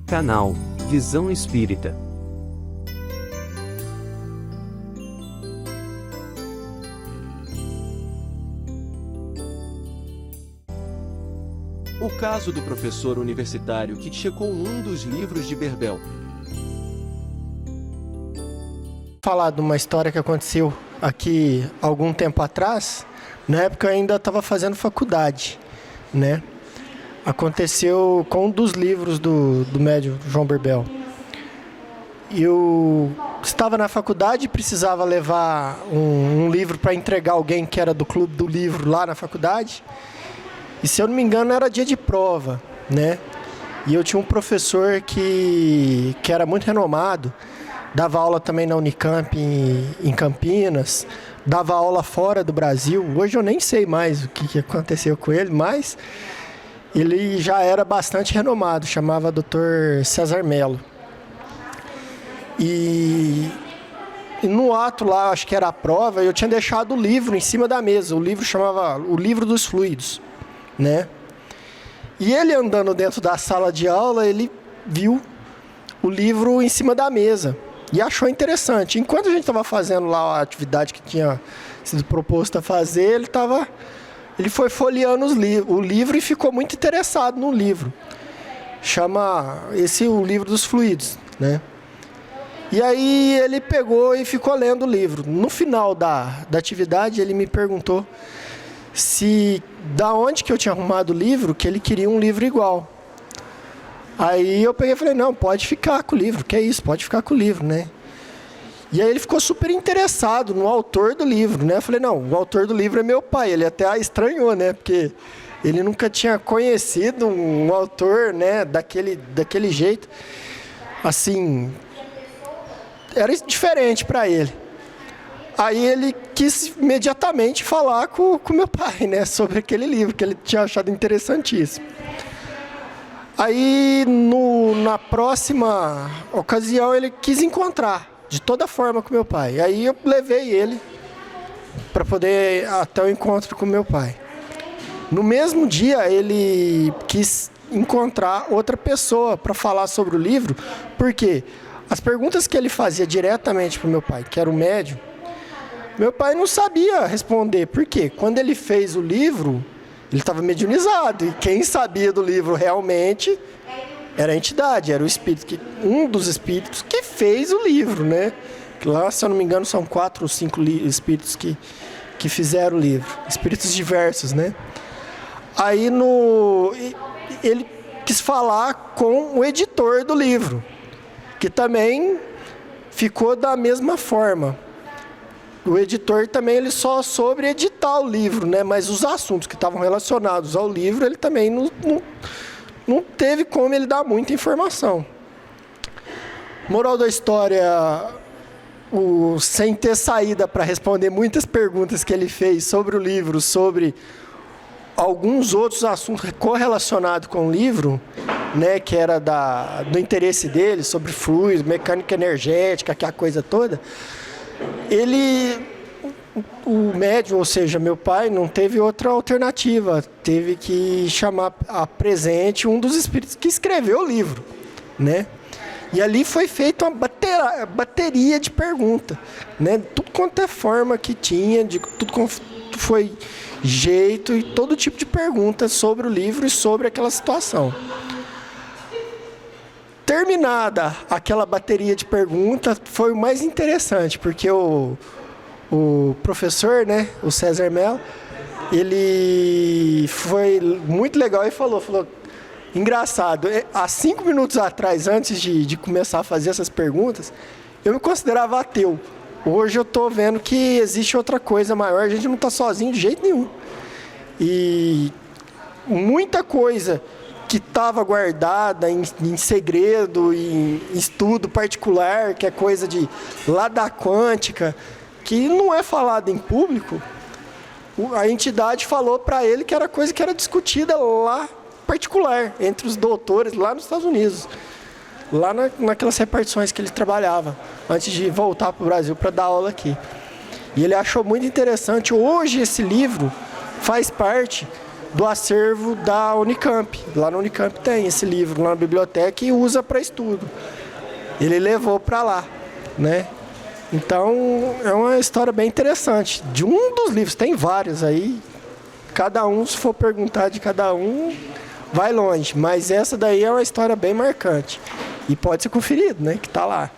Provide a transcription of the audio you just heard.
Canal Visão Espírita. O caso do professor universitário que checou um dos livros de Berbel. Falar de uma história que aconteceu aqui algum tempo atrás. Na época eu ainda estava fazendo faculdade, né? Aconteceu com um dos livros do médium João Berbel. Eu estava na faculdade e precisava levar um livro para entregar alguém que era do clube do livro lá na faculdade. E se eu não me engano era dia de prova, né? E eu tinha um professor que era muito renomado, dava aula também na Unicamp em Campinas, dava aula fora do Brasil. Hoje eu nem sei mais o que aconteceu com ele, mas ele já era bastante renomado, chamava Dr. César Mello. E no ato lá, acho que era a prova, eu tinha deixado o livro em cima da mesa. O livro chamava O Livro dos Fluidos, né? E ele andando dentro da sala de aula, ele viu o livro em cima da mesa e achou interessante. Enquanto a gente estava fazendo lá a atividade que tinha sido proposta a fazer, ele foi folheando o livro e ficou muito interessado no livro. Chama o Livro dos Fluidos, né? E aí ele pegou e ficou lendo o livro. No final da atividade, ele me perguntou da onde que eu tinha arrumado o livro, que ele queria um livro igual. Aí eu peguei e falei, não, pode ficar com o livro, que é isso, pode ficar com o livro, né? E aí ele ficou super interessado no autor do livro, né? Eu falei, não, o autor do livro é meu pai. Ele até estranhou, né? Porque ele nunca tinha conhecido um autor, né? Daquele jeito. Assim, era diferente para ele. Aí ele quis imediatamente falar com meu pai, né? Sobre aquele livro, que ele tinha achado interessantíssimo. Aí, na próxima ocasião, ele quis encontrar de toda forma com meu pai. Aí eu levei ele para poder ir até o encontro com meu pai. No mesmo dia, ele quis encontrar outra pessoa para falar sobre o livro, porque as perguntas que ele fazia diretamente para o meu pai, que era o médium, meu pai não sabia responder. Por quê? Quando ele fez o livro, ele estava mediunizado, e quem sabia do livro realmente era a entidade, era o espírito, um dos espíritos que fez o livro, né? Lá, se eu não me engano, são 4 ou 5 espíritos que fizeram o livro, espíritos diversos, né? Aí ele quis falar com o editor do livro, que também ficou da mesma forma. O editor também ele só soube editar o livro, né? Mas os assuntos que estavam relacionados ao livro, ele também não teve como ele dar muita informação. Moral da história, sem ter saída para responder muitas perguntas que ele fez sobre o livro, sobre alguns outros assuntos correlacionados com o livro, né? Que era do interesse dele, sobre fluidos, mecânica energética, aquela coisa toda. O médium, ou seja, meu pai, não teve outra alternativa. Teve que chamar a presente um dos espíritos que escreveu o livro, né? E ali foi feita uma bateria de perguntas, né? Tudo quanto é forma que tinha, tudo quanto foi jeito e todo tipo de perguntas sobre o livro e sobre aquela situação. Terminada aquela bateria de perguntas, foi o mais interessante, porque o professor, né, o César Mello, ele foi muito legal e falou, engraçado, há 5 minutos atrás, antes de começar a fazer essas perguntas, eu me considerava ateu. Hoje eu estou vendo que existe outra coisa maior, a gente não está sozinho de jeito nenhum. E muita coisa que estava guardada em segredo, em estudo particular, que é coisa lá da quântica, que não é falado em público, a entidade falou para ele que era coisa que era discutida lá particular, entre os doutores lá nos Estados Unidos, lá naquelas repartições que ele trabalhava, antes de voltar para o Brasil para dar aula aqui. E ele achou muito interessante. Hoje esse livro faz parte do acervo da Unicamp. Lá na Unicamp tem esse livro, lá na biblioteca, e usa para estudo. Ele levou para lá, né? Então, é uma história bem interessante. De um dos livros, tem vários aí. Cada um, se for perguntar de cada um, vai longe. Mas essa daí é uma história bem marcante. E pode ser conferido, né? Que tá lá.